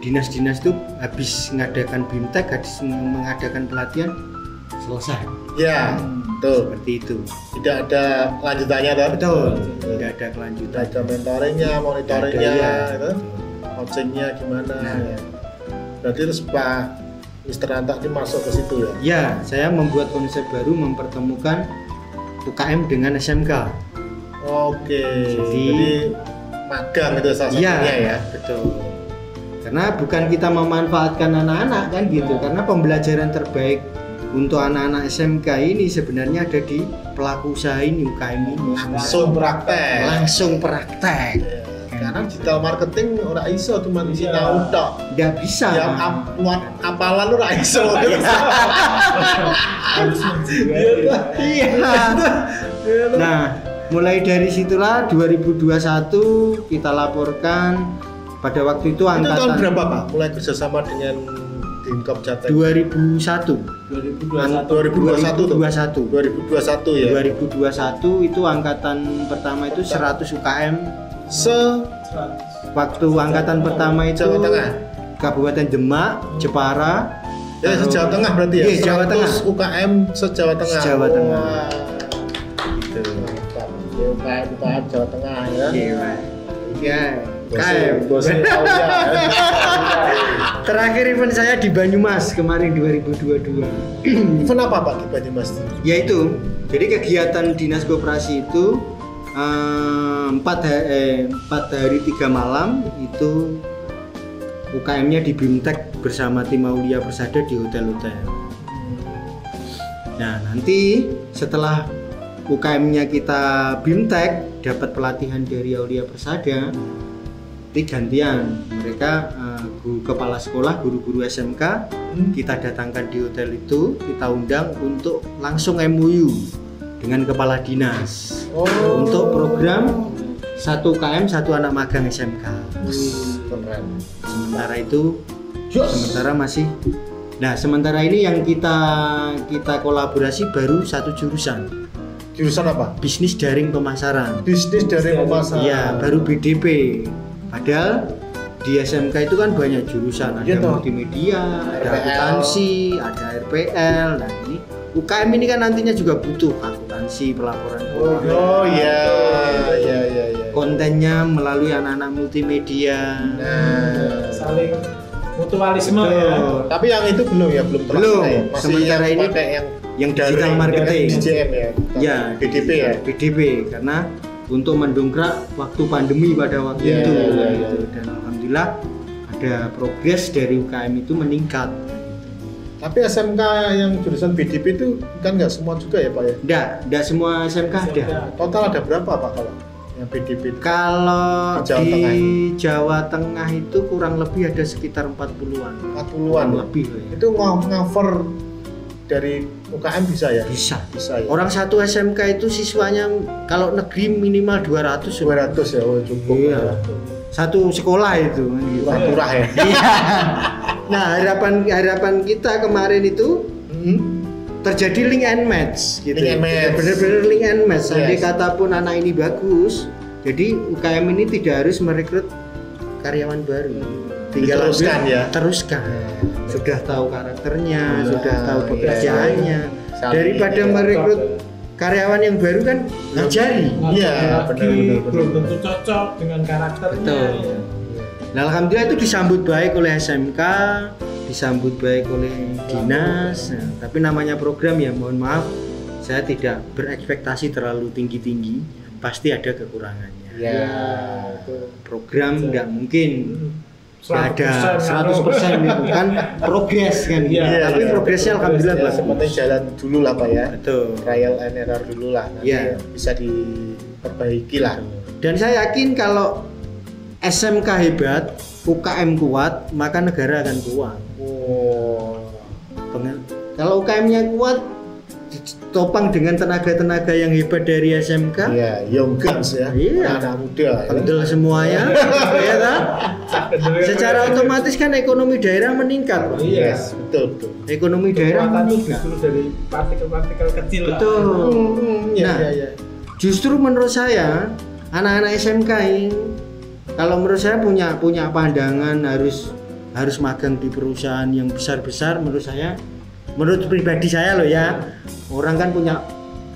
dinas-dinas itu habis mengadakan BIMTEK, habis mengadakan pelatihan selesai. Ya, betul. Seperti itu. Tidak ada lanjutannya kan? Betul. Tidak ada kelanjutan. Tidak ada mentoringnya, monitoringnya, gitu. Coachingnya gimana? Nah. Ya. Berarti terus Pak Mr. Antak ini masuk ke situ ya? Ya, saya membuat konsep baru mempertemukan UKM dengan SMK. Oke. Jadi magang itu salah satunya ya? Betul. Karena bukan kita memanfaatkan anak-anak kan gitu, karena pembelajaran terbaik untuk anak-anak SMK ini sebenarnya ada di pelaku usaha ini, UKM ini. Langsung praktek. Ya. Karena digital marketing ora iso cuma di sinau tok. Nggak bisa. Ya apalan ora iso. Harus menjiwai. Iya. Nah, mulai dari situlah 2021 kita laporkan pada waktu itu angkatan. Itu tahun berapa Pak? Mulai kerjasama dengan Dinkop Jateng? 2021 ya. 2021 itu angkatan pertama itu 100 UKM waktu angkatan pertama itu Jawa Tengah, Kabupaten Demak, Jepara. Ya, se-Jawa Tengah berarti ya? Iya, Jawa Tengah. UKM se-Jawa Tengah. Jawa Tengah. Wah. Gitu. Mantap. UKM Jawa Tengah ya. Iya. Bosnya Aulia. Terakhir event saya di Banyumas kemarin 2022. Event apa Pak di Banyumas? Yaitu, jadi kegiatan Dinas Koperasi itu 4 hari 3 malam itu UKM-nya di BIMTEK bersama tim Aulia Persada di hotel-hotel. Nah, nanti setelah UKM-nya kita BIMTEK dapat pelatihan dari Aulia Persada, nanti gantian mereka kepala sekolah, guru-guru SMK kita datangkan di hotel itu, kita undang untuk langsung MOU dengan kepala dinas untuk program 1 UKM 1 anak magang SMK. Keren. Sementara ini yang kita kolaborasi baru 1 jurusan. Jurusan apa? Bisnis daring pemasaran. Bisnis daring pemasaran. Iya, baru BDP. Padahal di SMK itu kan banyak jurusan, ada multimedia, ada akuntansi, ada RPL. Nah, ini UKM ini kan nantinya juga butuh akuntansi, pelaporan keuangan. Oh iya. Kontennya melalui anak-anak multimedia. Nah, Saling mutualisme ya. tapi yang itu belum Belum. ya? Masih Sementara yang ini pakai yang digital marketing. DJM ya. Ya, BDP ya. BDP karena untuk mendongkrak waktu pandemi pada waktu itu. Gitu. Dan alhamdulillah ada progres dari UKM itu meningkat. Tapi SMK yang jurusan BDP itu kan nggak semua juga ya Pak ya? Enggak semua SMK ada. Total ada berapa Pak kalau yang BDP? Kalau Jawa di Tengah Jawa Tengah itu kurang lebih ada sekitar 40-an. 40-an lebih ya. Itu cover dari UKM bisa ya? Bisa ya. Orang satu SMK itu siswanya kalau negeri minimal 200 200 ya, cukup. Iya. Satu sekolah itu kan gitu. Murah ya. Iya. Nah, harapan kita kemarin itu terjadi link and match gitu. Link and match. Benar-benar link and match. Andai Yes. kata pun anak ini bagus, jadi UKM ini tidak harus merekrut karyawan baru. Tinggal Diteruskan ambil, ya. teruskan. Sudah tahu karakternya, Nah, sudah tahu pekerjaannya. Saat Daripada ini, merekrut karyawan yang baru kan ngajari. Iya, benar. belum tentu cocok dengan karakternya. Betul. Ya. Nah, alhamdulillah itu disambut baik oleh SMK, disambut baik oleh dinas. Nah, tapi namanya program ya, mohon maaf, saya tidak berekspektasi terlalu tinggi-tinggi, pasti ada kekurangannya. Ya. Program nggak mungkin nggak 100% ada 100% gitu kan, progres kan. Iya, Tapi iya. progresnya alhamdulillah Ya, bagus. sepenting jalan dulu lah Pak ya. Betul. Trial and error dulu lah. Nanti Iya. bisa diperbaiki lah. Dan saya yakin kalau SMK hebat, UKM kuat, maka negara akan kuat. Oh. Kalau UKM-nya kuat, topang dengan tenaga-tenaga yang hebat dari SMK, Iya, young guns ya. Iya. Anak muda. Ya. kendel semuanya, ya kan? Secara otomatis kan ekonomi daerah meningkat, Pak. Iya. Yes, betul. Ekonomi daerah Kekuatan itu meningkat. justru dari partikel-partikel kecil lah. Betul. Iya, Nah, iya. justru menurut saya anak-anak SMK ini, kalau menurut saya punya pandangan harus magang di perusahaan yang besar-besar. Menurut pribadi saya loh ya, orang kan punya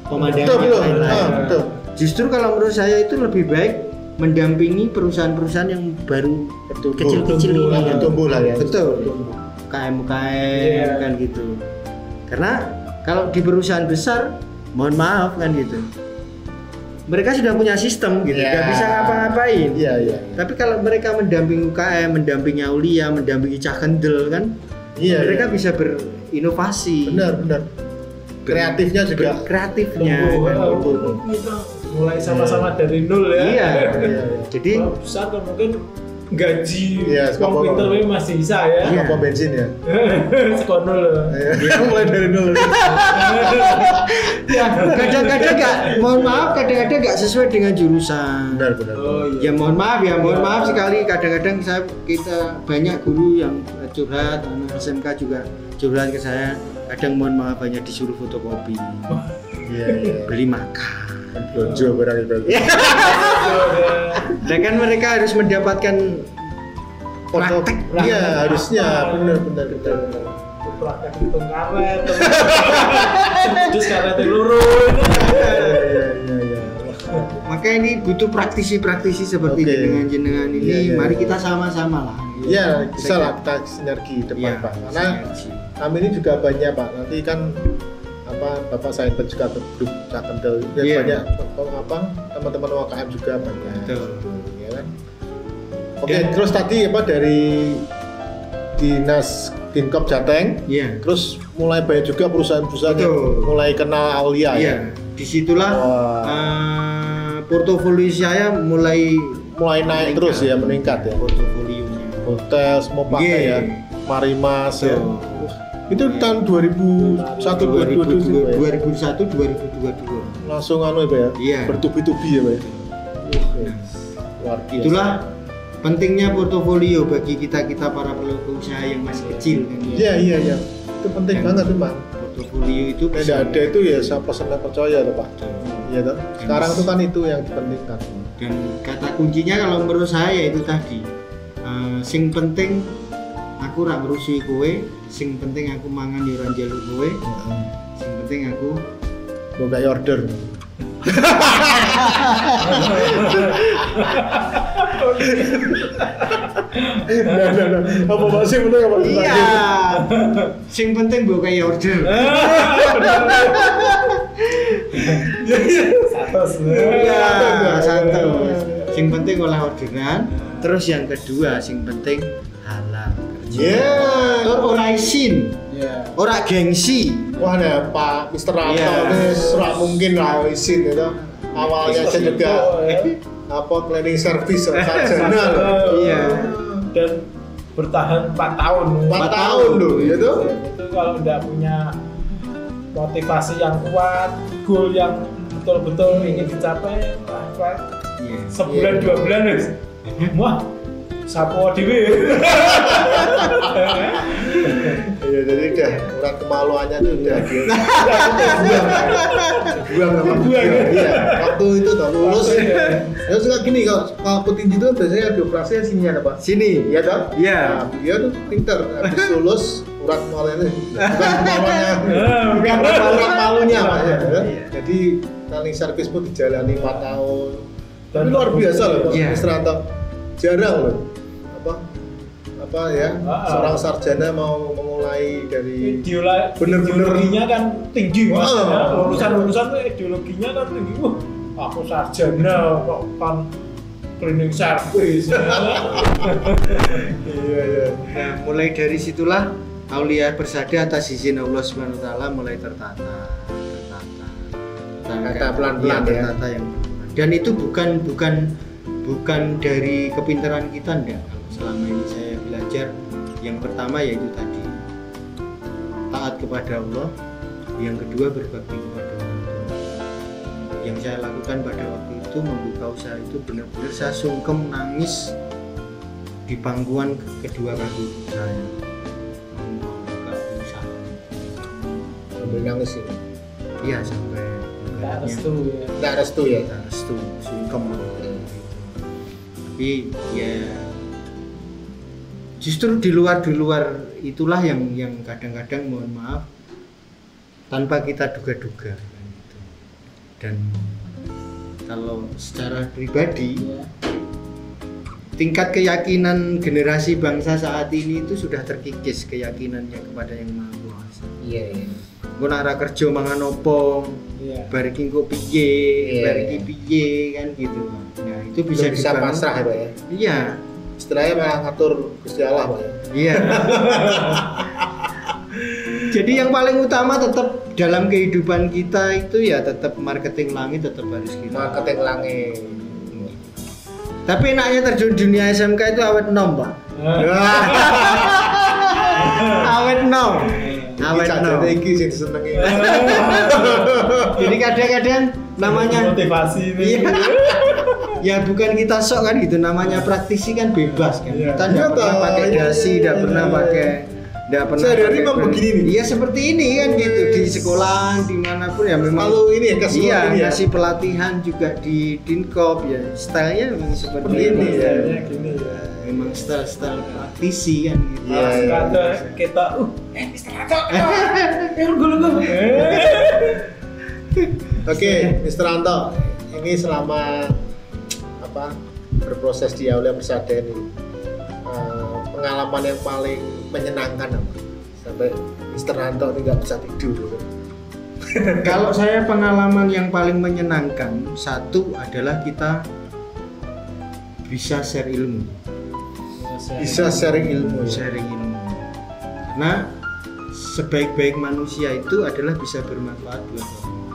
pemandangan Betul. yang lain-lain. Betul. Justru kalau menurut saya itu lebih baik mendampingi perusahaan-perusahaan yang baru Bertumbuh. kecil-kecil ini kan. Bertumbuh lah ya. Betul. UKM Iya. kan gitu. Karena kalau di perusahaan besar, mohon maaf kan gitu, mereka sudah punya sistem gitu, Iya. nggak bisa ngapa-ngapain. Iya. Tapi kalau mereka mendampingi UKM, mendampingi Aulia, mendampingi Cah Kendel kan, Iya. mereka bisa berinovasi. Benar. Kreatifnya juga. Kreatifnya Tumbuh, kan gitu. kita mulai sama-sama dari nol ya. Iya. Iya. Jadi Kalau besar kan mungkin gaji Iya, komputer ini masih bisa ya. Iya. Apa bensin ya? Sekonol. Iya. Mulai dari nol. ya kadang-kadang nggak, mohon maaf, kadang-kadang nggak sesuai dengan jurusan. Benar. Oh iya. Ya mohon maaf sekali, kadang-kadang kita banyak guru yang curhat, anak SMK juga curhat ke saya, kadang mohon maaf hanya disuruh fotokopi, Iya. beli makan. Blonjo barang itu. Dan kan mereka harus mendapatkan praktek. Iya, harusnya benar. Praktek hitung karet. Terus karet luru. Iya. Maka ini butuh praktisi-praktisi seperti Oke. dengan jenengan ini. Iya. Mari kita sama-sama lah. Iya, bisa lah kita sinergi depan Iya, Pak. Karena sinergi. kami ini juga banyak Pak. Nanti kan Bapak Sainpet juga grup Cah Kendel dan Iya. banyak teman-teman UKM juga banyak. Betul. Ya kan? Oke, Dan- terus tadi dari Dinas Dinkop Jateng, Iya. terus mulai banyak juga perusahaan-perusahaan yang Betul. mulai kenal Aulia ya. Iya. Disitulah Wah. portofolio saya mulai Mulai naik terus ya, meningkat ya. portofolionya. Hotel semua pakai Iya. ya. Marimas ya. Betul. Itu tahun 2001 2022 ya. 2001-2022. Langsung anu ya Pak ya. Iya. Bertubi-tubi ya Pak ya. Luar biasa. Itulah pentingnya portofolio bagi kita para pelaku usaha yang masih kecil kan. Iya. Itu penting Dan banget tuh Pak. Portofolio itu Tidak ada itu ya siapa senang percaya tuh Pak. Iya toh. Sekarang tuh kan itu yang dipentingkan. Dan kata kuncinya kalau menurut saya itu tadi, sing penting aku rak ngerusuhi kowe, sing penting aku mangan yo ora njaluk kowe, sing penting aku Mau gak order. Nah. Apa masih bener apa? iya. Sing penting mbok kaya order. Satos. Iya, satu. Sing penting olah orderan, terus yang kedua sing penting halal. Iya. Tur ora isin, Iya. ora gengsi. Wah ya Pak Mr. Rato Iya. ini serak mungkin lah izin itu. Awalnya saya juga cleaning service sarjana loh. Iya. Dan bertahan 4 tahun. 4 tahun loh, ya tuh. Itu kalau nggak punya motivasi yang kuat, goal yang betul-betul ingin dicapai, wah, Pak, Iya. sebulan Iya. 2 bulan wis. Wah, sapo dhewe. Ya jadi udah urat kemaluannya tuh udah dia buang sama buang. Iya, waktu itu tuh lulus. Ya suka gini kalau petinju itu biasanya dioperasi sini ada Pak. Sini. Iya toh? Iya. Nah, dia tuh pinter habis lulus urat kemaluannya bukan kemaluannya. Bukan urat malunya Pak ya. Jadi training service pun dijalani 4 tahun. Tapi luar biasa loh Pak Mr. Anto. Jarang loh. Apa ya seorang sarjana mau memulai dari ideologinya kan tinggi Mas ya. Lulusan tuh ideologinya kan tinggi. Aku sarjana kok kan cleaning service. Iya. Nah, mulai dari situlah Aulia Persada atas izin Allah Subhanahu wa taala mulai tertata. Tertata pelan-pelan ya. Tertata yang dan itu bukan dari kepintaran kita enggak. Selama ini saya belajar yang pertama yaitu tadi taat kepada Allah, yang kedua berbakti kepada orang tua. Yang saya lakukan pada waktu itu membuka usaha itu benar-benar saya sungkem nangis di pangkuan kedua kaki saya membuka usaha. Sampai nangis ini. Iya sampai Nggak restu ya. Sungkem. Tapi ya justru di luar itulah yang kadang-kadang mohon maaf tanpa kita duga-duga gitu. Dan kalau secara pribadi tingkat keyakinan generasi bangsa saat ini itu sudah terkikis keyakinannya kepada yang Maha Kuasa. Iya. Engko nek ra kerja mangan opo? Bar iki engko piye? Bar iki piye kan gitu. Nah, itu bisa pasrah ya, Pak ya. Iya. Istilahnya malah ngatur Gusti Allah Pak ya. Iya. Jadi yang paling utama tetap dalam kehidupan kita itu ya tetap marketing langit tetap harus kita. Marketing langit. Tapi enaknya terjun dunia SMK itu awet nom, Pak. Awet nom. Awet nom. Iki sing disenengi. Jadi kadang-kadang namanya motivasi ini. Ya bukan kita sok kan gitu, namanya praktisi kan bebas kan. Kita enggak pernah pakai dasi, enggak pernah pakai sehari-hari memang begini nih. Iya seperti ini kan gitu di sekolah dimanapun ya memang. Lalu ini ya kasih kasih pelatihan juga di Dinkop ya stylenya memang seperti ini ya. Gini ya. Memang style praktisi kan gitu. Iya. Kata kita Mr. Anto. Oke, Mr. Anto. Ini selama berproses di Aulia Persada ini pengalaman yang paling menyenangkan apa? Sampai Mr. Anto ini nggak bisa tidur. Kalau saya pengalaman yang paling menyenangkan satu adalah kita bisa share ilmu. Bisa sharing ilmu. Karena sebaik-baik manusia itu adalah bisa bermanfaat buat orang.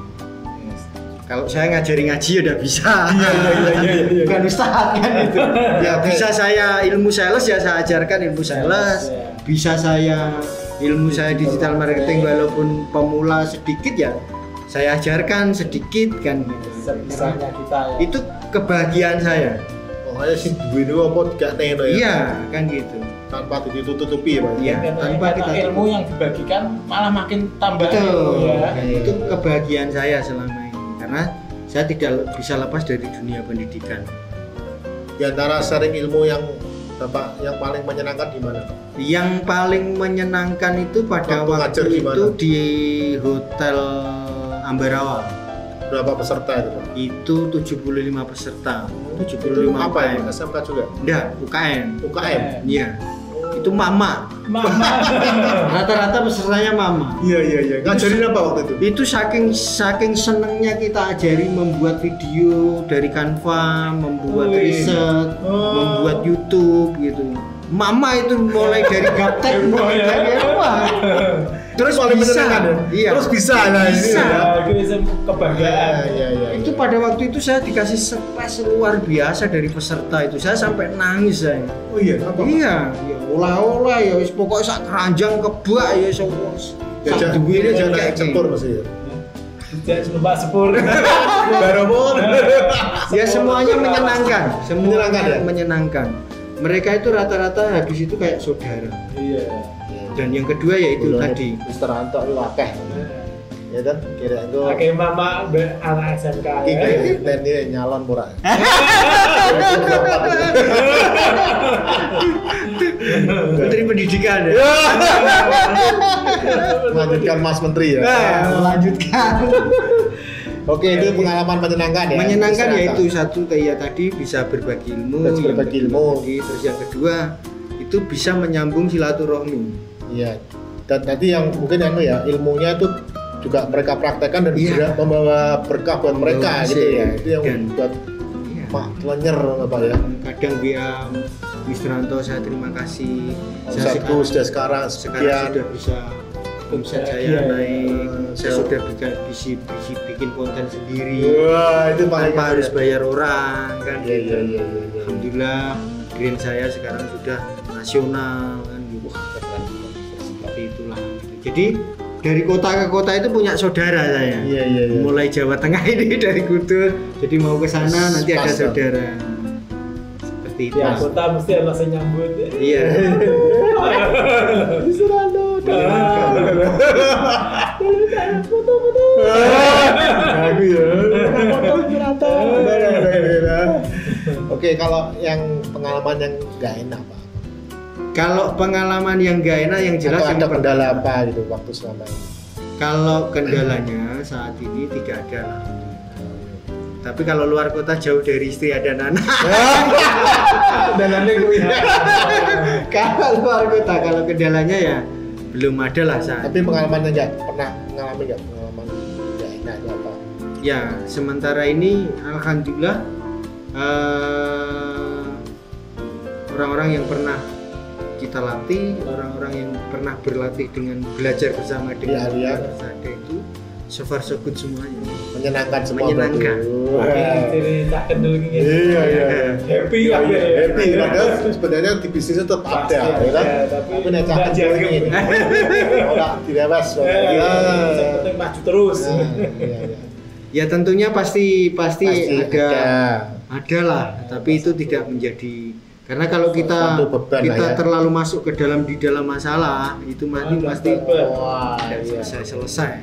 Kalau saya ngajari ngaji ya udah bisa. Iya. Bukan ustaz kan itu. Ya bisa saya ilmu sales ya saya ajarkan ilmu sales. Bisa saya ilmu saya digital marketing walaupun pemula sedikit ya saya ajarkan sedikit kan gitu. Sebisanya kita ya. Itu kebahagiaan saya. Pokoknya sih duwe apa gak teno ya. Iya, kan gitu. Tanpa ditutupi ya, Pak. Iya, tanpa kita ilmu yang dibagikan malah makin tambah. Betul. Ya. Itu kebahagiaan saya selama ini. Karena saya tidak bisa lepas dari dunia pendidikan. Di antara sharing ilmu yang Bapak yang paling menyenangkan di mana? Yang paling menyenangkan itu pada waktu itu di Hotel Ambarawa. Berapa peserta itu, Pak? Itu 75 peserta. 75 itu apa ya? UKM. SMK juga? Enggak, UKM. UKM? Iya. Itu mama. Rata-rata pesertanya mama. Iya. Ngajarin apa waktu itu? Itu saking senengnya kita ajari membuat video dari Canva, membuat riset, membuat YouTube gitu. Mama itu mulai dari gaptek, mulai dari apa? Terus bisa, iya. Terus bisa, nah bisa. Itu kebanggaan. Iya. Itu pada waktu itu saya dikasih surprise luar biasa dari peserta itu. Saya sampai nangis saya. Oh iya, apa? Iya, ya olah-olah ya wis pokoknya sak keranjang kebak ya sak duwire jangan kayak cepur mesti ya. Tidak numpak sepur. Baromon. Ya semuanya menyenangkan, Menyenangkan ya? Menyenangkan. mereka itu rata-rata habis itu kayak saudara. Iya. Dan yang kedua yaitu Dulu tadi Mister Anto itu akeh. Ya kan? Kira itu Oke, mama anak SMK iki ya. kayak ini nyalon murah. Menteri Pendidikan ya. Melanjutkan Mas Menteri ya. Melanjutkan. Oke, itu pengalaman menyenangkan ya. Menyenangkan Mister yaitu Anto. satu kayak tadi bisa berbagi ilmu, Bisa berbagi ilmu. terus yang kedua itu bisa menyambung silaturahmi. Iya. Dan tadi yang mungkin ya ilmunya itu juga mereka praktekkan dan Iya. membawa berkah buat mereka Membawa gitu ya. hasil. Itu yang Dan- buat Iya. Pak Lenyer apa ya. Kadang dia Mr. Anto saya terima kasih. Omsetku sudah sekarang sekarang sekian. sudah bisa omset saya Iya. naik. Saya Iya. sudah bisa bikin konten sendiri. Wah, itu paling Tanpa harus bayar orang kan. Iya, gitu. iya, iya, iya. Alhamdulillah brand saya sekarang sudah nasional kan gitu. Seperti itulah. Jadi dari kota ke kota itu punya saudara saya. Iya, iya, iya. Mulai Jawa Tengah ini dari Kudus, jadi mau ke sana nanti ada Pas, saudara. Seperti itu. Di kota mesti ada yang nyambut. Iya. Mister Anto. Foto-foto. Aku ya. Oke, kalau yang pengalaman yang nggak enak Pak. Kalau pengalaman yang gak enak yang jelas Atau yang ada kendala pertama. apa gitu waktu selama ini? Kalau kendalanya saat ini tidak ada lah. Tapi kalau luar kota jauh dari istri ada anak. Kendalanya gue ya. Kalau luar kota kalau kendalanya ya belum ada lah saat. Tapi pengalamannya nggak pernah mengalami nggak pengalaman nggak enak atau apa? Ya sementara ini alhamdulillah orang-orang yang pernah kita latih, orang-orang yang pernah berlatih dengan belajar bersama dengan Iya, iya. Persada itu so far so good semuanya. Menyenangkan semua. Menyenangkan. berarti. Wah. Jadi tak kendel gini. Iya, iya. Happy Iya, lah iya. ya. Happy. Padahal sebenarnya di bisnisnya tetap Pasti ada, ada, ya kan? tapi Tapi nek nggak cakep jaga. ini. Ora direwes. Yang penting maju terus. Iya, iya. Ya tentunya pasti Pasti ada lah, tapi itu tidak menjadi karena kalau kita Suatu beban lah ya. terlalu masuk ke di dalam masalah itu pasti Wah, tidak iya. selesai.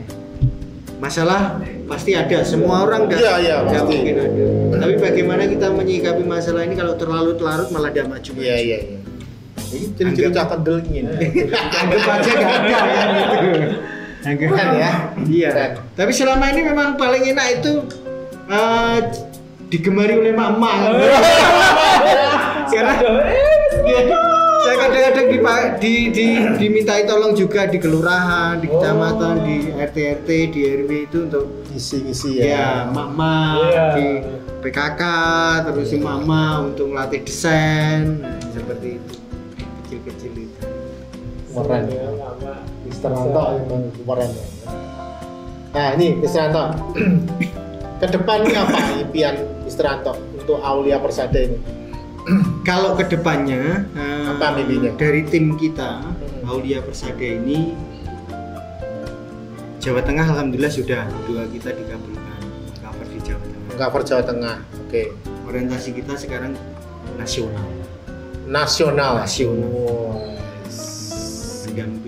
Masalah pasti ada, semua orang Iya, iya, nggak pasti. mungkin ada. Tapi bagaimana kita menyikapi masalah ini kalau terlalu larut malah tidak maju. Iya, iya, iya. Ini jadi cakep kendel ini. Anggap aja nggak ada ya gitu. Anggap Keren ya. Iya. Keren. Tapi selama ini memang paling enak itu digemari oleh mama. Karena saya kadang-kadang dimintai tolong juga di kelurahan, di kecamatan, di RT di RW itu untuk Ngisi-ngisi ya ya. mama Iya. di PKK terus si mama untuk melatih desain seperti itu kecil-kecil itu. Keren ya. Mister Anto memang keren ya. Nah ini Mister Anto. Kedepannya apa impian Mister Anto untuk Aulia Persada ini? Kalau kedepannya Apa mimpinya? dari tim kita Aulia Persada ini Jawa Tengah alhamdulillah sudah 2 kita dikabulkan cover di Jawa Tengah. Cover Jawa Tengah. Oke. Orientasi kita sekarang nasional. Nasional. Nasional. Wow. Dan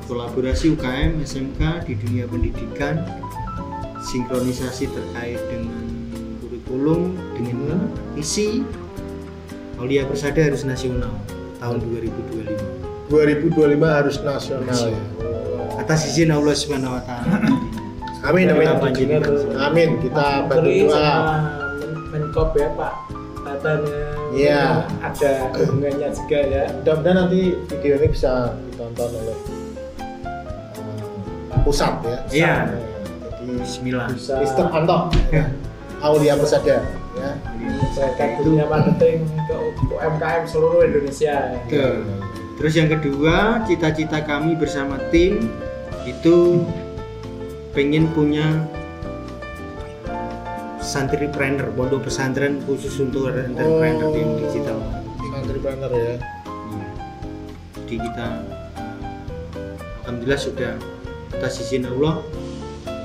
kolaborasi UKM SMK di dunia pendidikan, sinkronisasi terkait dengan kurikulum, dengan isi. Aulia Persada harus nasional tahun 2025. 2025 harus nasional ya. Atas izin Allah Subhanahu wa taala. Amin, amin. Kita panjangkan. Amin. Kita bantu Menteri doa. sama Menkop ya Pak. Katanya Iya. ada hubungannya juga ya. Mudah-mudahan nanti video ini bisa ditonton oleh pusat ya. Iya. Jadi Bismillah. Bisa Mister Anto Aulia Persada ya. menyesuaikan dunia marketing ke UMKM seluruh Indonesia. Betul. Terus yang kedua, cita-cita kami bersama tim itu pengen punya santripreneur, pondok pesantren khusus untuk entrepreneur yang digital. Entrepreneur ya. Jadi kita alhamdulillah sudah atas izin Allah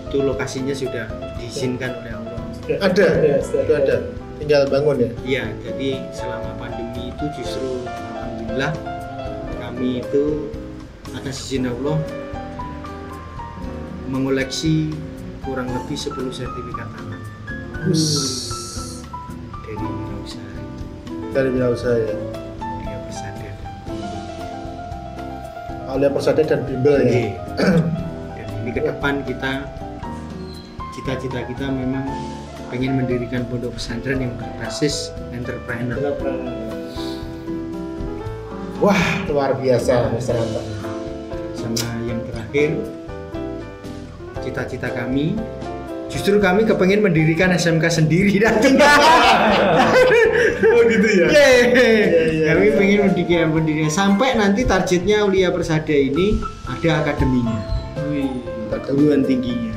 itu lokasinya sudah diizinkan oleh Allah. Ada. Itu ada. Tinggal bangun ya. Iya, jadi selama pandemi itu justru alhamdulillah kami itu atas izin Allah mengoleksi kurang lebih 10 sertifikat tanah dari wirausaha itu. Dari wirausaha ya. Aulia Persada dan Aulia Persada dan Bimbel ya. Iya. Dan ini ke depan cita-cita kita memang pengen mendirikan pondok pesantren yang berbasis entrepreneur. Wah, luar biasa Mr. Anto. Sama yang terakhir, cita-cita kami, justru kami kepengen mendirikan SMK sendiri nantinya. Oh gitu ya. Kami pengen mendirikan sampai nanti targetnya Aulia Persada ini ada akademinya, perguruan tingginya.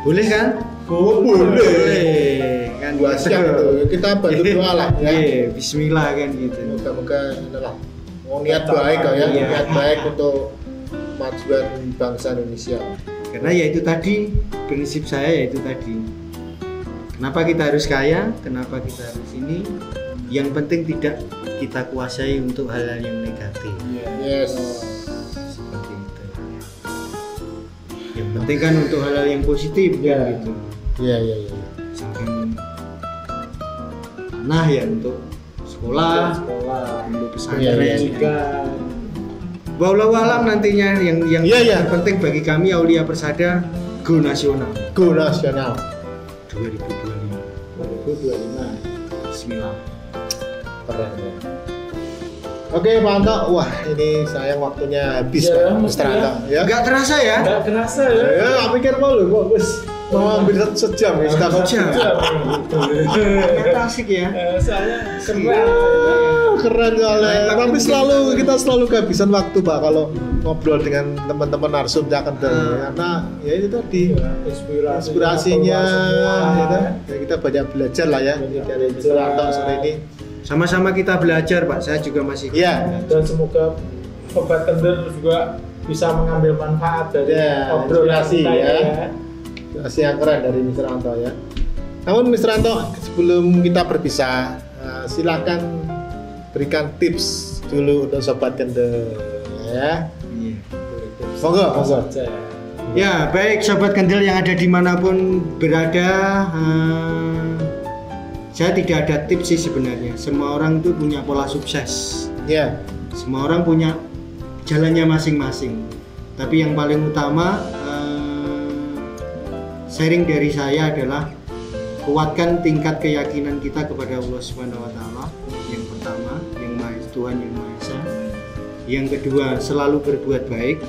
Boleh kan? Oh, boleh. Kan Gua siap itu. Kita bantu doa lah ya. Iya, bismillah kan gitu. Moga-moga adalah niat baik ya, Iya. niat baik untuk kemajuan bangsa Indonesia. Karena ya itu tadi, prinsip saya yaitu tadi. Kenapa kita harus kaya? Kenapa kita harus ini? Yang penting tidak kita kuasai untuk hal-hal yang negatif. Yes. Seperti itu. Yang penting kan untuk hal-hal yang positif kan gitu. Iya. Misalkan nah ya untuk sekolah, untuk pesantren. Juga Wallahu alam nantinya yang Iya. penting bagi kami Aulia Persada go nasional Go nasional. 2025. Bismillah. Keren ya. Oke Pak Anto, wah ini sayang waktunya habis Ya, Pak mesti Mr. Anto ya. Enggak terasa ya? nggak kerasa ya. Ya, aku pikir mau lu kok wis mau ambil sejam ya, setengah Sejam. jam. Ternyata asik ya. Soalnya keren. Keren soalnya. Tapi kita selalu kehabisan waktu Pak kalau ngobrol dengan teman-teman narsum akan karena ya itu tadi inspirasinya gitu. Ya, kita banyak belajar lah ya dari Mr. Anto sore ini. Sama-sama kita belajar Pak, saya juga masih. Iya. Dan semoga Sobat Kendel juga bisa mengambil manfaat dari Ya, obrolan inspirasi kita ya. Masih yang keren dari Mr. Anto ya. Namun Mr. Anto sebelum kita berpisah, silakan berikan tips dulu untuk Sobat Kendel ya. Iya. Monggo. saja. Ya, baik Sobat Kendel yang ada dimanapun berada, saya tidak ada tips sih sebenarnya. Semua orang itu punya pola sukses. Ya. Semua orang punya jalannya masing-masing. Tapi yang paling utama sharing dari saya adalah kuatkan tingkat keyakinan kita kepada Allah Subhanahu wa taala. Yang pertama, yang Maha Tuhan yang Maha Esa. Yang kedua, selalu berbuat baik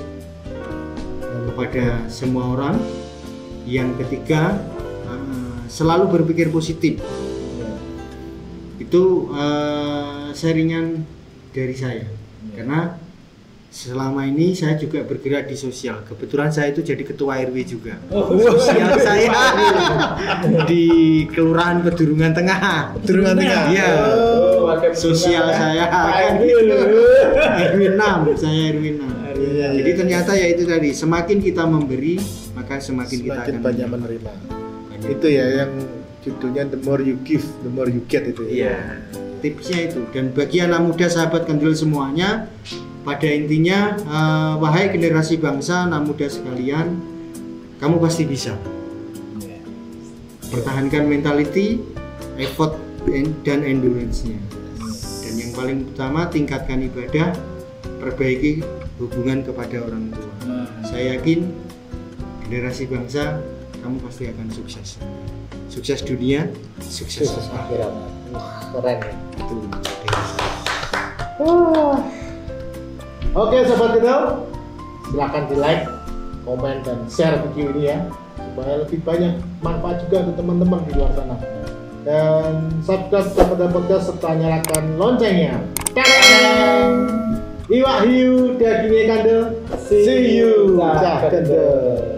kepada semua orang. Yang ketiga, selalu berpikir positif. Itu sharingan dari saya. Karena selama ini saya juga bergerak di sosial. Kebetulan saya itu jadi ketua RW juga. Sosial saya di Kelurahan Pedurungan Tengah. Pedurungan Tengah. Iya. Sosial saya RW 6, saya RW 6. Iya. Jadi ternyata ya itu tadi, semakin kita memberi, maka semakin kita akan banyak menerima. Itu ya yang judulnya the more you give, the more you get itu. Iya. Tipsnya itu. Dan bagi anak muda sahabat Kendel semuanya, pada intinya wahai generasi bangsa, anak muda sekalian, kamu pasti bisa. Pertahankan mentality, effort dan endurance-nya. Dan yang paling utama, tingkatkan ibadah, perbaiki hubungan kepada orang tua. Saya yakin generasi bangsa, kamu pasti akan sukses. Sukses dunia, sukses akhirat. Keren ya. Itu. Oke Sobat Kendel, silakan di like, komen dan share video ini ya, supaya lebih banyak manfaat juga untuk teman-teman di luar sana. Dan subscribe kepada podcast serta nyalakan loncengnya. Tadang! Iwak hiu dagingnya Kendel. See you, Cah Kendel.